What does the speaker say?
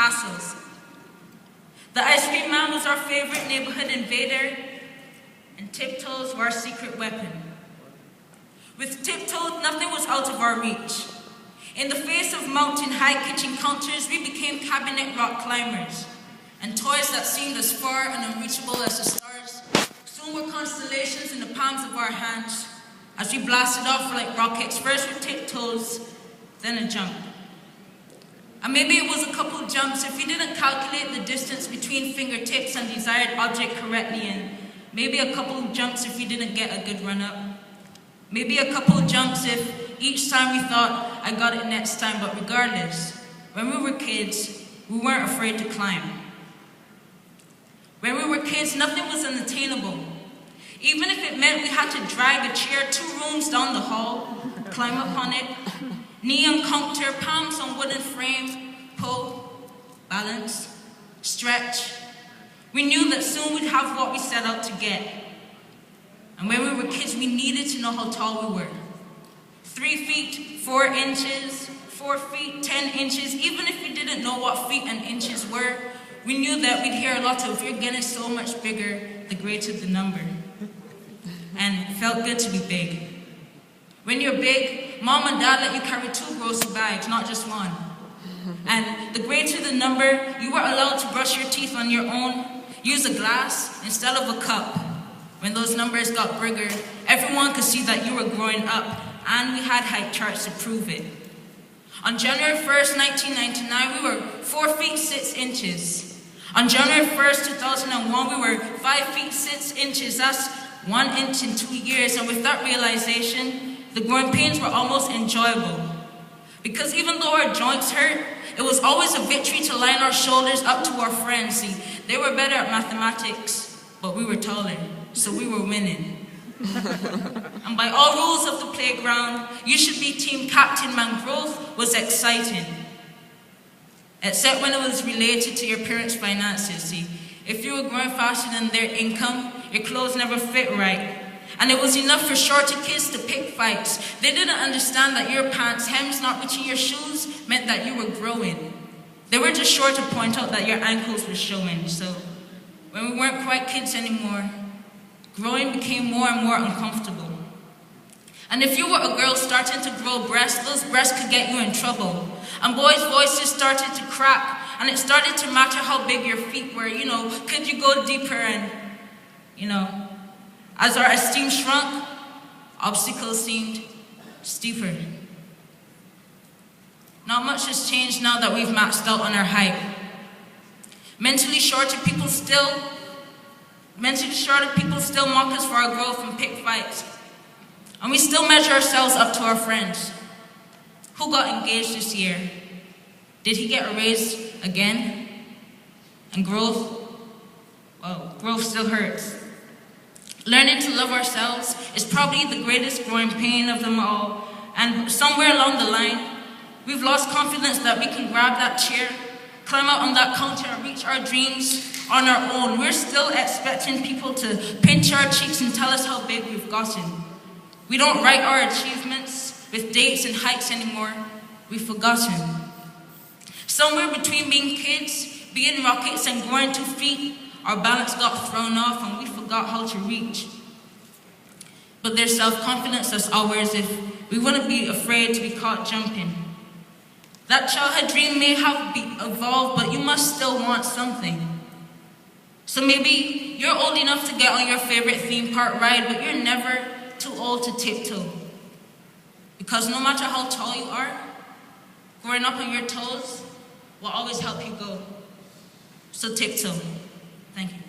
castles. The ice cream man was our favorite neighborhood invader, and tiptoes were our secret weapon. With tiptoes, nothing was out of our reach. In the face of mountain-high kitchen counters, we became cabinet rock climbers, and toys that seemed as far and unreachable as the stars soon were constellations in the palms of our hands as we blasted off like rockets, first with tiptoes, then a jump. And maybe it was a couple jumps if we didn't calculate the distance between fingertips and desired object correctly, and maybe a couple jumps if we didn't get a good run up. Maybe a couple jumps if each time we thought, I got it next time, but regardless, when we were kids, we weren't afraid to climb. When we were kids, nothing was unattainable. Even if it meant we had to drag a chair 2 rooms down the hall, climb up on it, knee on counter, palms on wooden frame, pull, balance, stretch. We knew that soon we'd have what we set out to get. And when we were kids, we needed to know how tall we were. 3 feet, 4 inches, 4 feet, 10 inches. Even if we didn't know what feet and inches were, we knew that we'd hear a lot of, you're getting so much bigger, the greater the number. And it felt good to be big. When you're big, mom and dad let you carry 2 grocery bags, not just 1. And the greater the number, you were allowed to brush your teeth on your own, use a glass instead of a cup. When those numbers got bigger, everyone could see that you were growing up, and we had height charts to prove it. On January 1st, 1999, we were 4 feet 6 inches. On January 1st, 2001, we were 5 feet 6 inches. That's 1 inch in 2 years, and with that realization, the growing pains were almost enjoyable. Because even though our joints hurt, it was always a victory to line our shoulders up to our friends. See, they were better at mathematics, but we were taller, so we were winning. And by all rules of the playground, you should be team captain, man. Growth was exciting. Except when it was related to your parents' finances. See, if you were growing faster than their income, your clothes never fit right. And it was enough for shorter kids to pick fights. They didn't understand that your pants' hems not reaching your shoes meant that you were growing. They were just sure to point out that your ankles were showing. So when we weren't quite kids anymore, growing became more and more uncomfortable. And if you were a girl starting to grow breasts, those breasts could get you in trouble. And boys' voices started to crack, and it started to matter how big your feet were. Could you go deeper? And, as our esteem shrunk, obstacles seemed steeper. Not much has changed now that we've maxed out on our height. Mentally shorter people still mock us for our growth and pick fights. And we still measure ourselves up to our friends. Who got engaged this year? Did he get a raise again? And growth? Well, growth still hurts. Learning to love ourselves is probably the greatest growing pain of them all. And somewhere along the line, we've lost confidence that we can grab that chair, climb out on that counter, and reach our dreams on our own. We're still expecting people to pinch our cheeks and tell us how big we've gotten. We don't write our achievements with dates and heights anymore. We've forgotten. Somewhere between being kids, being rockets, and growing 2 feet, our balance got thrown off and we forgot how to reach. But there's self-confidence that's ours if we wouldn't be afraid to be caught jumping. That childhood dream may have evolved, but you must still want something. So maybe you're old enough to get on your favorite theme park ride, but you're never too old to tiptoe. Because no matter how tall you are, growing up on your toes will always help you go. So tiptoe. Thank you.